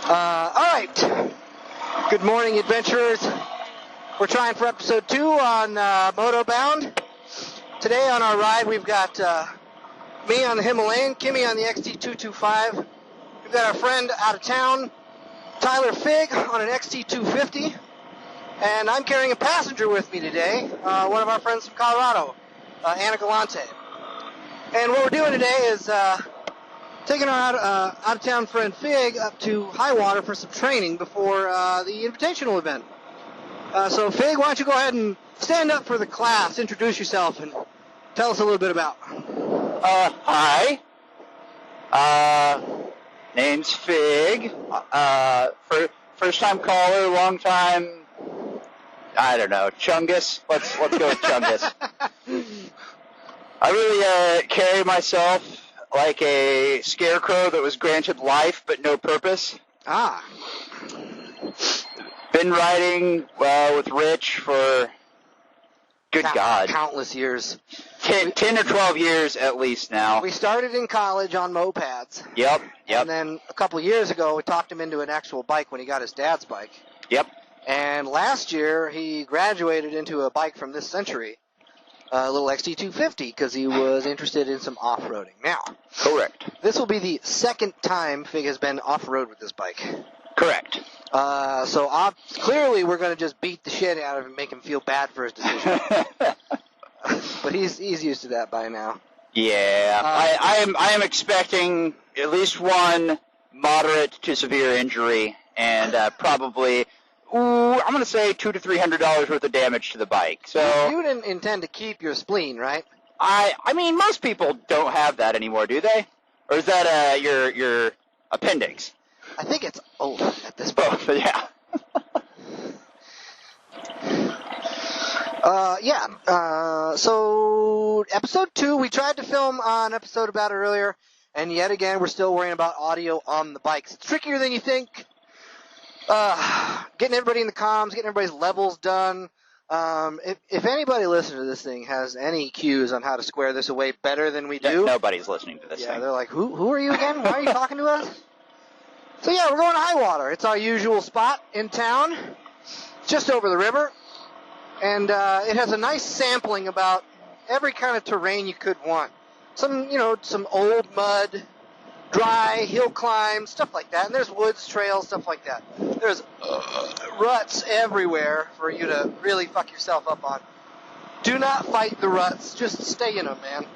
All right. Good morning, adventurers. We're trying for episode 2 on Motobound. Today on our ride, we've got me on the Himalayan, Kimmy on the XT225. We've got our friend out of town, Tyler Fig, on an XT250. And I'm carrying a passenger with me today, one of our friends from Colorado, Anna Galante. And what we're doing today is taking our out-of-town friend Fig up to Highwater for some training before the invitational event. So Fig, why don't you go ahead and stand up for the class, introduce yourself, and tell us a little bit about. Hi. Name's Fig. First-time caller, long-time, I don't know, Chungus. Let's go with Chungus. I really carry myself like a scarecrow that was granted life but no purpose. Ah. Been riding with Rich for, God, countless years. 10 or 12 years at least now. We started in college on mopeds. Yep. And then a couple of years ago, we talked him into an actual bike when he got his dad's bike. Yep. And last year, he graduated into a bike from this century, a little XT250, because he was interested in some off-roading. Now, correct. This will be the second time Fig has been off-road with this bike. Correct. So clearly we're going to just beat the shit out of him and make him feel bad for his decision. But he's used to that by now. Yeah, I am expecting at least one moderate to severe injury, and probably, I'm going to say $200 to $300 worth of damage to the bike. So you didn't intend to keep your spleen, right? I mean, most people don't have that anymore, do they? Or is that your appendix? I think it's old at this point. Oh, yeah. So episode 2, we tried to film an episode about it earlier, and yet again, we're still worrying about audio on the bikes. It's trickier than you think. Getting everybody in the comms, getting everybody's levels done. If anybody listening to this thing has any cues on how to square this away better than we do. Nobody's listening to this thing. Yeah, they're like, who are you again? Why are you talking to us? So yeah, we're going to Highwater. It's our usual spot in town, just over the river. And it has a nice sampling about every kind of terrain you could want. Some old mud, dry, hill climb, stuff like that. And there's woods, trails, stuff like that. There's ruts everywhere for you to really fuck yourself up on. Do not fight the ruts. Just stay in them, man.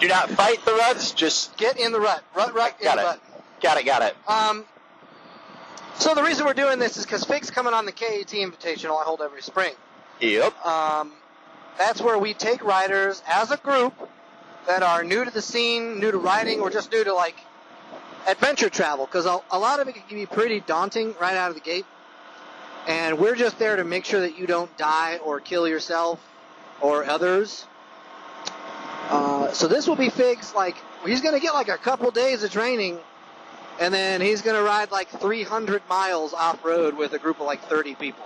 Do not fight the ruts. Just get in the rut. Rut in the rut. Got it. So the reason we're doing this is because Fig's coming on the KAT Invitational I hold every spring. Yep. That's where we take riders as a group that are new to the scene, new to riding, or just new to, like, adventure travel, because a lot of it can be pretty daunting right out of the gate. And we're just there to make sure that you don't die or kill yourself or others. So this will be Fig's, like, he's going to get, like, a couple days of training, and then he's going to ride, like, 300 miles off-road with a group of, like, 30 people.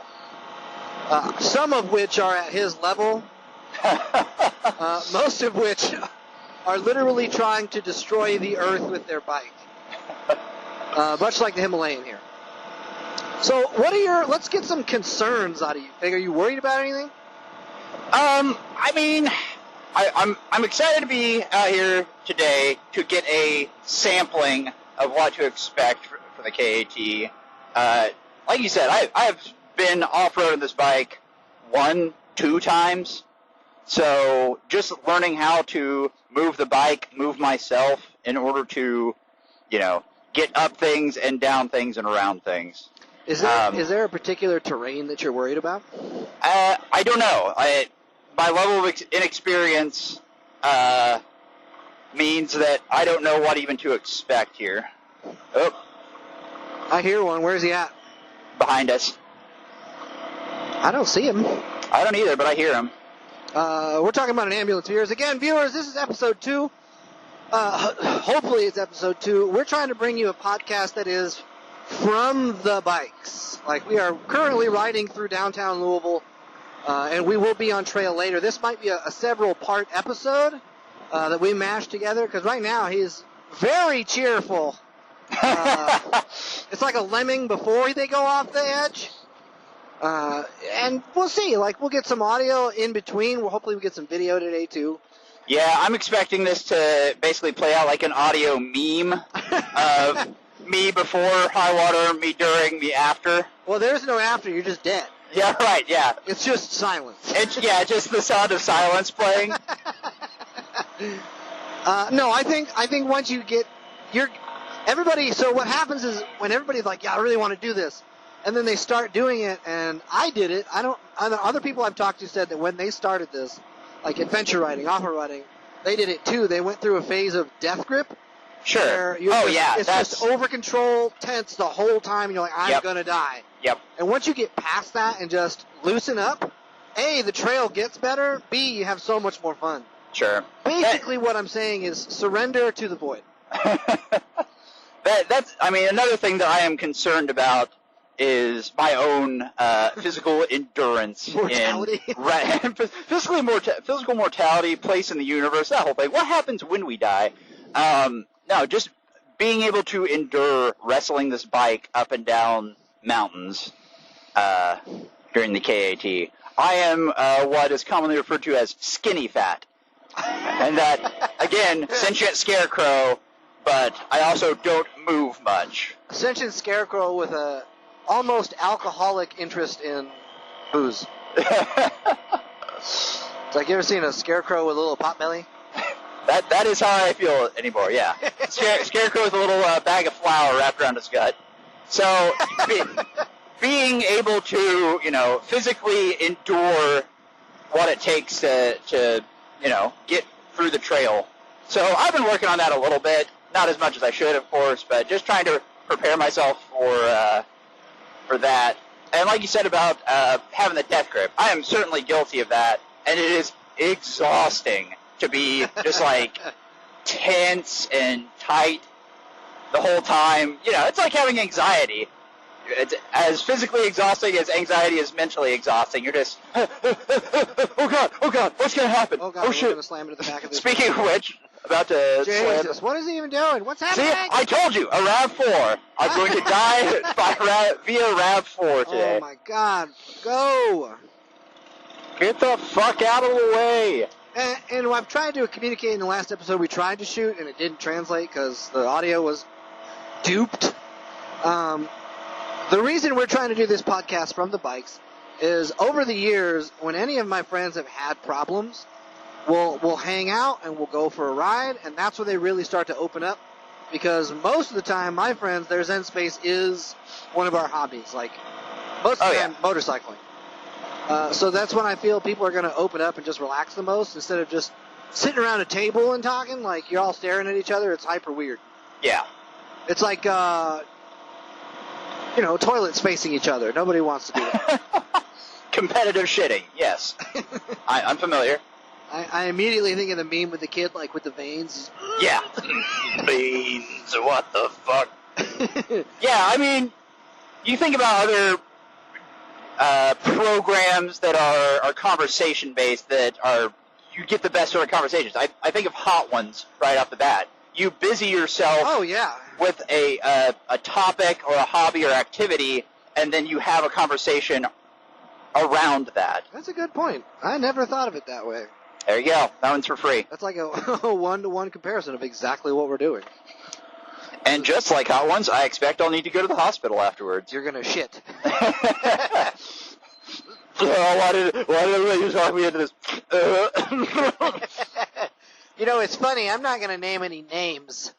Some of which are at his level, most of which are literally trying to destroy the earth with their bike. Much like the Himalayan here. So let's get some concerns out of you. Fig, are you worried about anything? I mean, I'm excited to be out here today to get a sampling of what to expect for the KAT. Like you said, I've been off-roading this bike 1-2 times, so just learning how to move the bike, move myself in order to, get up things and down things and around things. Is there a particular terrain that you're worried about? I don't know. My level of inexperience means that I don't know what even to expect here. Oh. I hear one. Where's he at? Behind us. I don't see him. I don't either, but I hear him. We're talking about an ambulance, viewers. Again, viewers, this is episode 2. Hopefully it's episode 2. We're trying to bring you a podcast that is from the bikes. Like, we are currently riding through downtown Louisville, and we will be on trail later. This might be a several-part episode that we mashed together, because right now he's very cheerful It's like a lemming before they go off the edge. And we'll see. Like, we'll get some audio in between. Hopefully we get some video today, too. Yeah, I'm expecting this to basically play out like an audio meme of me before high water, me during, me after. Well, there's no after. You're just dead. Yeah, right, yeah. It's just silence. It's, yeah, just the sound of silence playing. No, I think once you get... Everybody... So what happens is when everybody's like, yeah, I really want to do this, and then they start doing it, and I did it. Other people I've talked to said that when they started this, like adventure riding, off-road riding, they did it too. They went through a phase of death grip. Sure. It's just over control, tense the whole time, and you're like, I'm gonna die. Yep. And once you get past that and just loosen up, A, the trail gets better, B, you have so much more fun. Sure. Basically what I'm saying is surrender to the void. That's another thing that I am concerned about is my own physical endurance. Mortality. Physical mortality, place in the universe, that whole thing. What happens when we die? No, just being able to endure wrestling this bike up and down mountains during the KAT. I am what is commonly referred to as skinny fat. And that, again, sentient scarecrow, but I also don't move much. Sentient scarecrow with a almost alcoholic interest in booze. It's like, you ever seen a scarecrow with a little pot belly? That is how I feel anymore, yeah. Scarecrow with a little bag of flour wrapped around his gut. So, being able to, physically endure what it takes to get through the trail. So I've been working on that a little bit. Not as much as I should, of course, but just trying to prepare myself for that. And like you said about having the death grip, I am certainly guilty of that, and it is exhausting to be just like tense and tight the whole time. It's like having anxiety. It's as physically exhausting as anxiety is mentally exhausting. You're just, oh God, what's going to happen? Oh God, shit. Going to slam into the back of this. Speaking of which, about to Jesus, what is he even doing? What's happening? See, I told you, a RAV4. I'm going to die via RAV4 today. Oh my God, go! Get the fuck out of the way! And I've tried to communicate in the last episode. We tried to shoot, and it didn't translate because the audio was duped. The reason we're trying to do this podcast from the bikes is over the years, when any of my friends have had problems, we'll hang out and we'll go for a ride, and that's where they really start to open up. Because most of the time, my friends, their Zen space is one of our hobbies. Like, most of the time, motorcycling. So that's when I feel people are going to open up and just relax the most, instead of just sitting around a table and talking, like you're all staring at each other. It's hyper weird. Yeah. It's like, toilets facing each other. Nobody wants to do that. Competitive shitting, yes. I'm familiar. I immediately think of the meme with the kid, like, with the veins. Yeah. Veins, what the fuck? Yeah, you think about other programs that are conversation-based that you get the best sort of conversations. I think of Hot Ones right off the bat. You busy yourself with a topic or a hobby or activity, and then you have a conversation around that. That's a good point. I never thought of it that way. There you go. That one's for free. That's like a one-to-one comparison of exactly what we're doing. And just like Hot Ones, I expect I'll need to go to the hospital afterwards. You're going to shit. Why did everybody talk me into this? It's funny. I'm not going to name any names,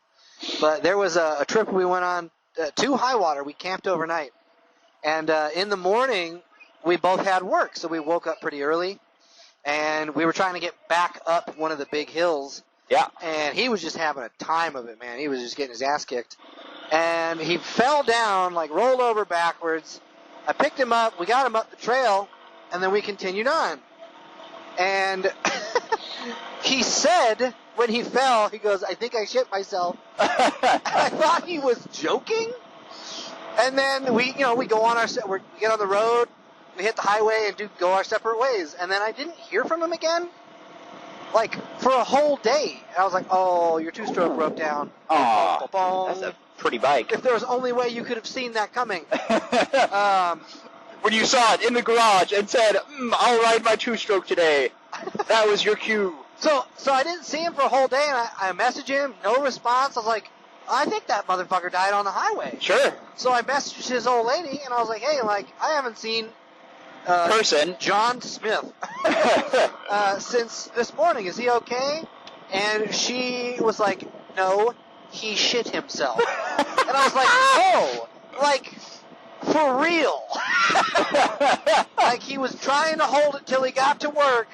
but there was a trip we went on to Highwater. We camped overnight. And in the morning, we both had work, so we woke up pretty early. And we were trying to get back up one of the big hills. Yeah. And he was just having a time of it, man. He was just getting his ass kicked. And he fell down, like rolled over backwards. I picked him up. We got him up the trail. And then we continued on. And he said, when he fell, he goes, I think I shit myself. I thought he was joking. And then we go on we get on the road. We hit the highway and go our separate ways. And then I didn't hear from him again, like, for a whole day. And I was like, oh, your two-stroke broke down. Aw, that's a pretty bike. If there was only way you could have seen that coming. When you saw it in the garage and said, I'll ride my two-stroke today. That was your cue. So I didn't see him for a whole day, and I messaged him, no response. I was like, I think that motherfucker died on the highway. Sure. So I messaged his old lady, and I was like, hey, like, I haven't seen John Smith since this morning. Is he okay? And she was like, no, he shit himself. And I was like, oh, like, for real. Like, he was trying to hold it till he got to work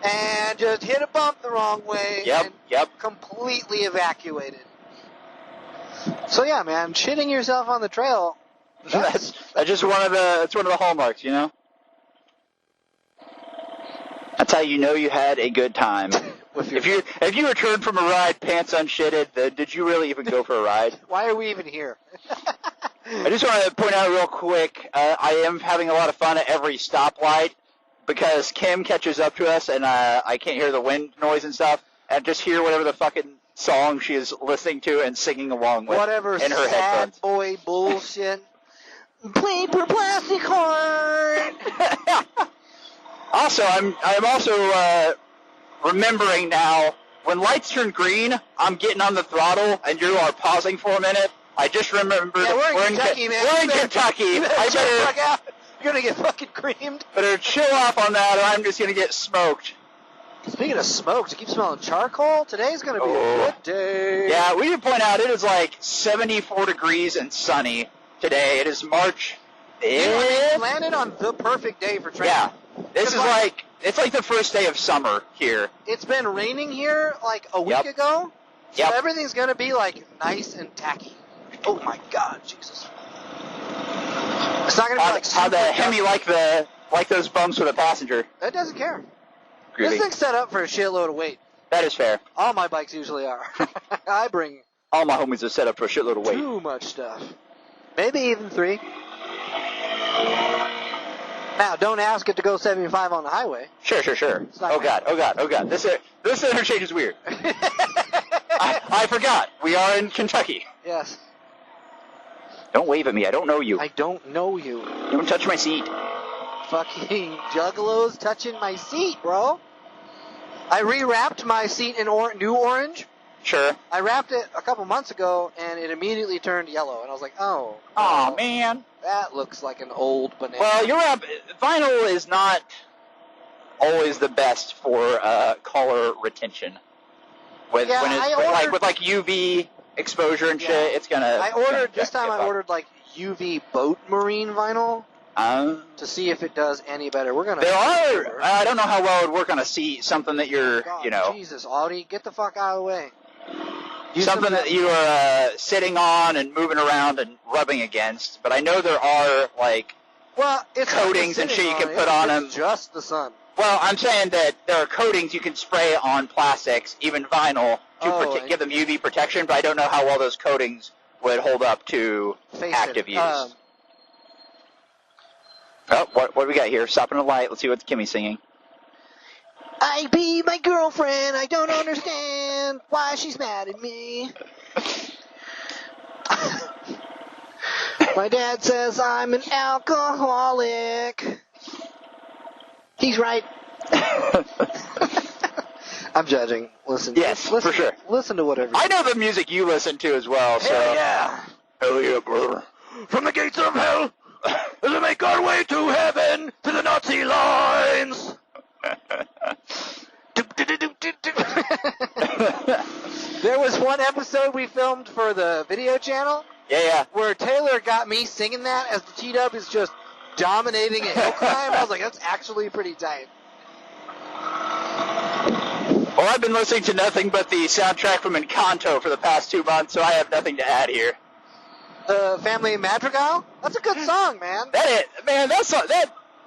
and just hit a bump the wrong way and completely evacuated. So yeah, man, shitting yourself on the trail. That's just one of the hallmarks, you know? That's how you know you had a good time. If you returned from a ride pants unshitted, then did you really even go for a ride? Why are we even here? I just want to point out real quick, I am having a lot of fun at every stoplight because Kim catches up to us and I can't hear the wind noise and stuff, and just hear whatever the fucking song she is listening to and singing along with whatever in her sad headphones. Boy bullshit. Paper plastic heart. Also, I'm also remembering now, when lights turn green, I'm getting on the throttle and you are pausing for a minute. I just remembered we're in Kentucky, man. We're in Kentucky. You're gonna get fucking creamed. Better chill off on that, or I'm just gonna get smoked. Speaking of smokes, you keep smelling charcoal. Today's gonna be a good day. Yeah, we should point out it is like 74 degrees and sunny today. It is March 5th. You landed on the perfect day for training. Yeah, this is it's like the first day of summer here. It's been raining here like a week ago, so everything's gonna be like nice and tacky. Oh my God, Jesus! It's not gonna be like how the Hemi like those bumps for the passenger. That doesn't care. Groovy. This thing's set up for a shitload of weight. That is fair. All my bikes usually are. I bring all my homies are set up for a shitload of weight. Too much stuff. Maybe even 3. Now, don't ask it to go 75 on the highway. Sure. Oh God. This interchange is weird. I forgot. We are in Kentucky. Yes. Don't wave at me. I don't know you. I don't know you. Don't touch my seat. Fucking juggalos touching my seat, bro. I rewrapped my seat in new orange. Sure. I wrapped it a couple months ago, and it immediately turned yellow. And I was like, oh. Aw, man. That looks like an old banana. Well, vinyl is not always the best for color retention. With UV exposure and shit, it's gonna. I ordered like UV boat marine vinyl to see if it does any better. I don't know how well it would work on a seat. Something that you're, Jesus, Audi, get the fuck out of the way. Something that you are sitting on and moving around and rubbing against. But I know there are it's coatings and shit you can put on them. It's just the sun. Well, I'm saying that there are coatings you can spray on plastics, even vinyl, to give them UV protection, but I don't know how well those coatings would hold up to active use. What do we got here? Stopping a light. Let's see what Kimmy's singing. I be my girlfriend. I don't understand why she's mad at me. My dad says I'm an alcoholic. He's right. I'm judging. Listen. Yes, listen, for sure. Listen to whatever. I know the music you listen to as well. So. Hell yeah. Hell yeah, brother. From the gates of hell, as we make our way to heaven, to the Nazi lines. There was one episode we filmed for the video channel. Yeah. Where Taylor got me singing that as the T-Dub is just dominating a hill climb. I was like, that's actually pretty tight. Well, I've been listening to nothing but the soundtrack from Encanto for the past 2 months, so I have nothing to add here. The Family Madrigal? That's a good song, man. That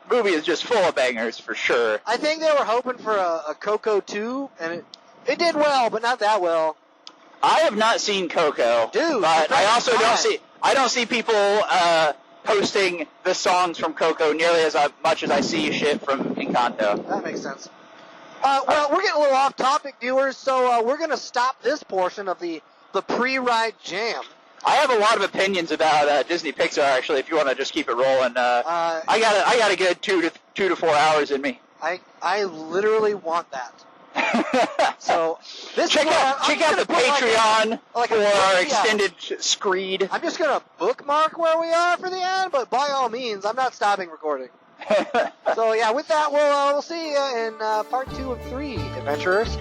movie is just full of bangers, for sure. I think they were hoping for a Coco 2, and it did well, but not that well. I have not seen Coco, dude. But I also don't see people posting the songs from Coco nearly as much as I see shit from Encanto. That makes sense. Well, we're getting a little off topic, viewers, so we're going to stop this portion of the pre-ride jam. I have a lot of opinions about Disney Pixar. Actually, if you want to just keep it rolling, I got a good 2 to 4 hours in me. I literally want that. So check out the Patreon for our extended screed. I'm just gonna bookmark where we are for the end, but by all means, I'm not stopping recording. So yeah, with that, we'll see you in part 2 of 3, adventurers.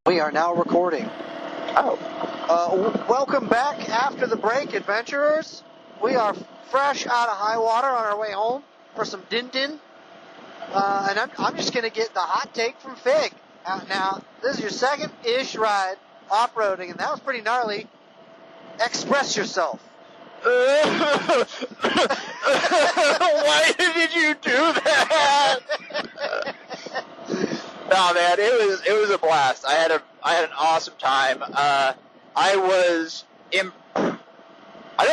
We are now recording. Welcome back after the break, adventurers. We are fresh out of high water on our way home for some din-din. And I'm just going to get the hot take from Fig. Now, this is your second-ish ride off-roading, and that was pretty gnarly. Express yourself. Why did you do that? No, man, it was a blast. I had an awesome time. I don't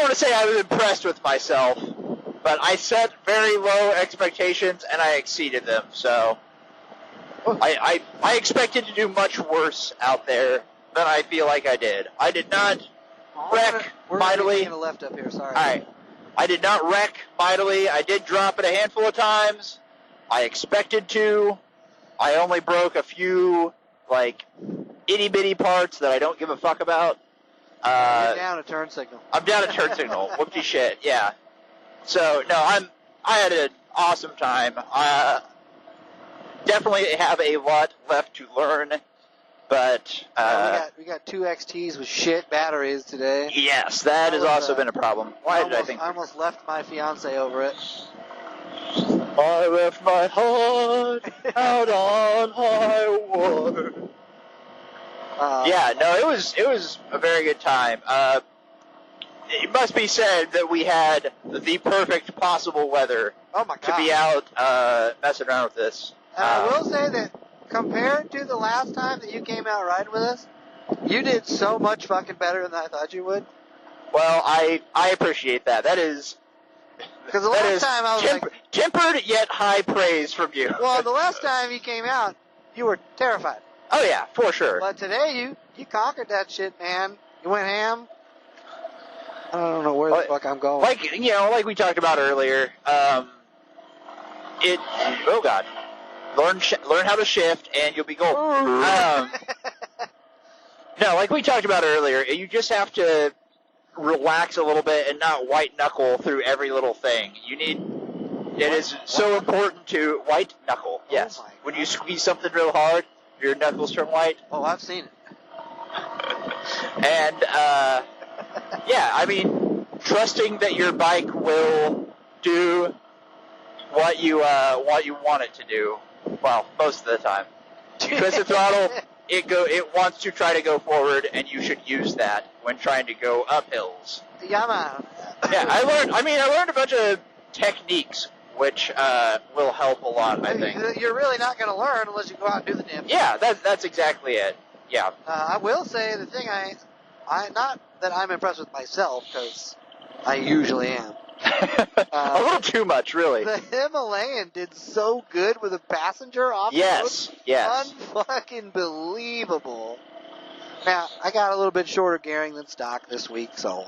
want to say I was impressed with myself, but I set very low expectations and I exceeded them. So I expected to do much worse out there than I feel like I did. I did not wreck mightily. We're left up here. Sorry. All right. I did not wreck mightily. I did drop it a handful of times. I expected to. I only broke a few, itty-bitty parts that I don't give a fuck about. You're down a turn signal. I'm down a turn signal. Whoopty shit, yeah. So, no, I had an awesome time. Definitely have a lot left to learn, but... we got 2 XTs with shit batteries today. Yes, that has also been a problem. Why did I think... I almost left my fiance over it. I left my heart out on high water. Yeah, no, it was a very good time. It must be said that we had the perfect possible weather to be out messing around with this. And I will say that compared to the last time that you came out riding with us, you did so much fucking better than I thought you would. Well, I appreciate that. That is... Because the last time I was tempered yet high praise from you. Well, the last time you came out, you were terrified. Oh yeah, for sure. But today you conquered that shit, man. You went ham. I don't know where the fuck I'm going. Like we talked about earlier. Oh god, learn how to shift and you'll be gold. No, like we talked about earlier, you just have to relax a little bit and not white knuckle through every little thing. It is so important to white knuckle. Yes. When you squeeze something real hard, your knuckles turn white. Oh, I've seen it. And yeah, I mean, trusting that your bike will do what you want it to do. Well, most of the time. You press the throttle, it wants to try to go forward, and you should use that when trying to go up hills. Yeah, man. Yeah, I learned a bunch of techniques, which will help a lot, I think. You're really not going to learn unless you go out and do the damn thing. Yeah, that's exactly it. Yeah. I will say the thing I not that I'm impressed with myself, because I usually am. A little too much, really. The Himalayan did so good with a passenger off the road. Yes. Unfucking believable. Now, I got a little bit shorter gearing than stock this week, so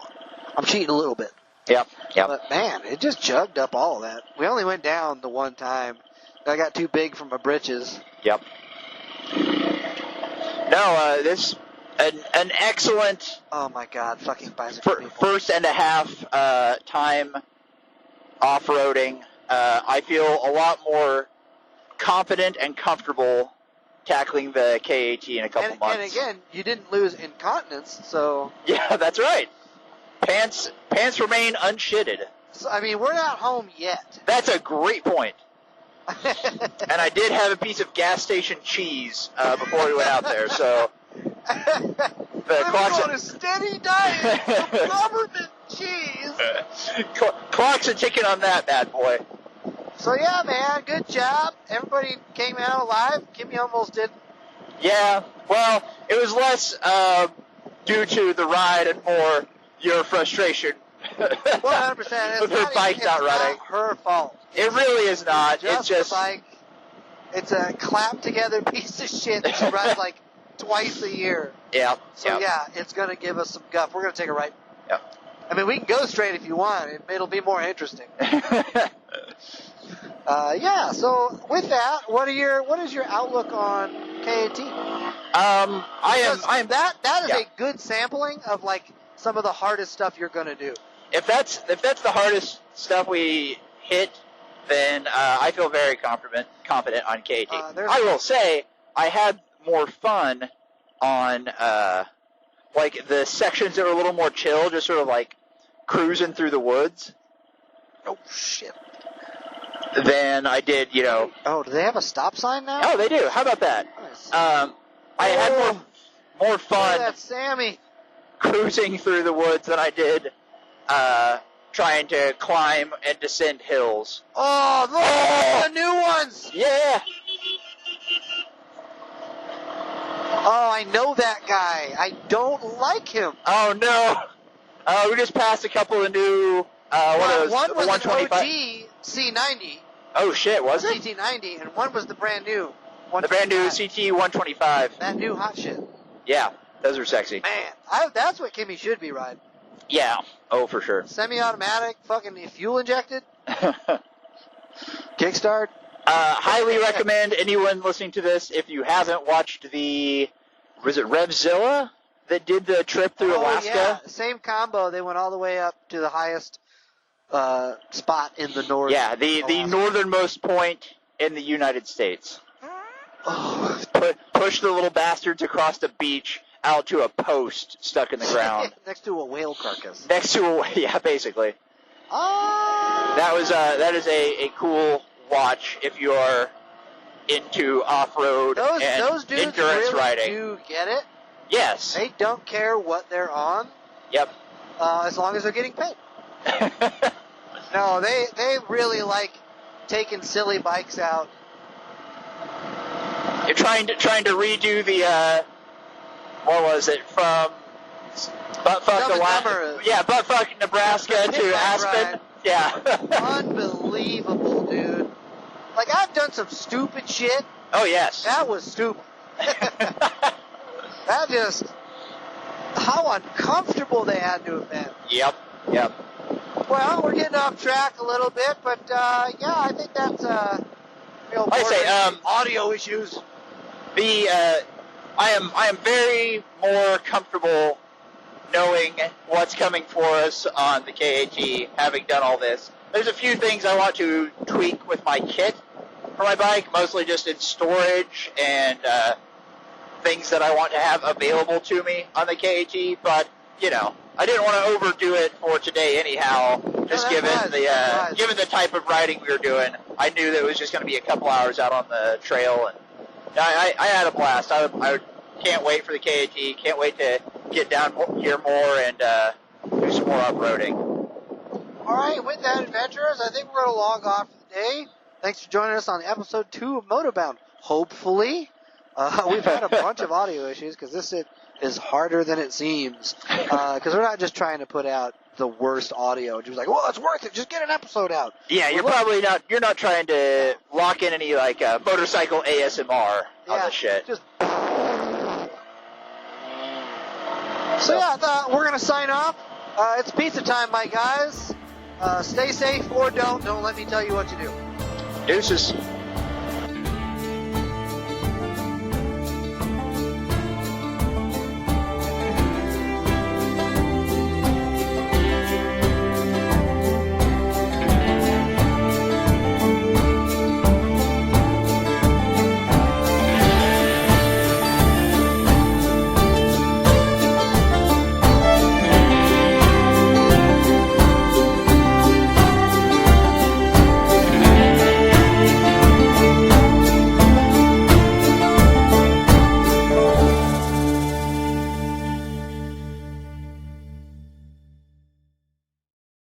I'm cheating a little bit. Yep. But man, it just chugged up all of that. We only went down the one time. I got too big for my britches. Yep. No, this an excellent. Oh my God, fucking bicycle people. First and a half time off-roading. I feel a lot more confident and comfortable tackling the KAT in a couple months. And again, you didn't lose incontinence, so... Yeah, that's right. Pants remain unshitted. So, I mean, we're not home yet. That's a great point. And I did have a piece of gas station cheese before we went out there, so... I'm on a steady diet of government cheese. Clocks are ticking on that bad boy. So yeah, man, good job. Everybody came out alive. Kimmy almost didn't. Yeah, well, it was less due to the ride and more your frustration 100%. with her bike not running. It's not her fault. It really is not. Just It's just the bike. It's a clap together piece of shit that she rides like twice a year. yeah. So yeah, it's gonna give us some guff. We're gonna take a right. Yeah. I mean, we can go straight if you want. It'll be more interesting. Yeah. So with that, what is your outlook on KAT? That is a good sampling of like some of the hardest stuff you're gonna do. If that's the hardest stuff we hit, then I feel very confident on KAT. I will say I had more fun on like the sections that were a little more chill, just sort of like cruising through the woods. Oh shit! Than I did, Oh, do they have a stop sign now? Oh, they do. How about that? Nice. I had more fun. That's Sammy. Cruising through the woods than I did trying to climb and descend hills. Oh, look at the new ones! Yeah! Oh, I know that guy. I don't like him. Oh, no. We just passed a couple of new, one was an 125. OG C90. Oh, shit, was it? CT90, and one was the brand new The brand new 125. CT 125. That new hot shit. Yeah, those are sexy. Man, that's what Kimmy should be riding. Yeah. Oh, for sure. Semi-automatic, fucking fuel injected. Kickstart. Highly recommend anyone listening to this, if you haven't watched was it Revzilla that did the trip through Alaska? Yeah, same combo. They went all the way up to the highest spot in the north. Yeah, the northernmost point in the United States. Oh. Push the little bastards across the beach out to a post stuck in the ground. Next to a whale carcass. Yeah, basically. That is a cool watch if you are into off-road and those dudes endurance really riding. Do get it. Yes. They don't care what they're on. Yep. As long as they're getting paid. No, they really like taking silly bikes out. You're trying to redo the what was it, from Buttfuck, Alaska? Yeah, Buttfuck, Nebraska to Aspen. Ride. Yeah. Unbelievable, dude. Like, I've done some stupid shit. Oh, yes. That was stupid. That just... How uncomfortable they had to have been. Yep. Well, we're getting off track a little bit, but, yeah, I think that's, audio issues. I am very more comfortable knowing what's coming for us on the KAT, having done all this. There's a few things I want to tweak with my kit for my bike, mostly just in storage and things that I want to have available to me on the KAT, but, I didn't want to overdo it for today anyhow, just given the type of riding we were doing. I knew that it was just going to be a couple hours out on the trail, and I had a blast. I can't wait for the KAT, can't wait to get down here more and do some more off-roading. All right, with that, adventurers, I think we're going to log off for the day. Thanks for joining us on episode 2 of Motobound. Hopefully, we've had a bunch of audio issues because this is harder than it seems. Because we're not just trying to put out the worst audio. Just like, well, it's worth it. Just get an episode out. Yeah, you're not trying to lock in any like motorcycle ASMR on this shit. So yeah, we're gonna sign off. It's pizza time, my guys. Stay safe or don't. Don't let me tell you what to do. Deuces.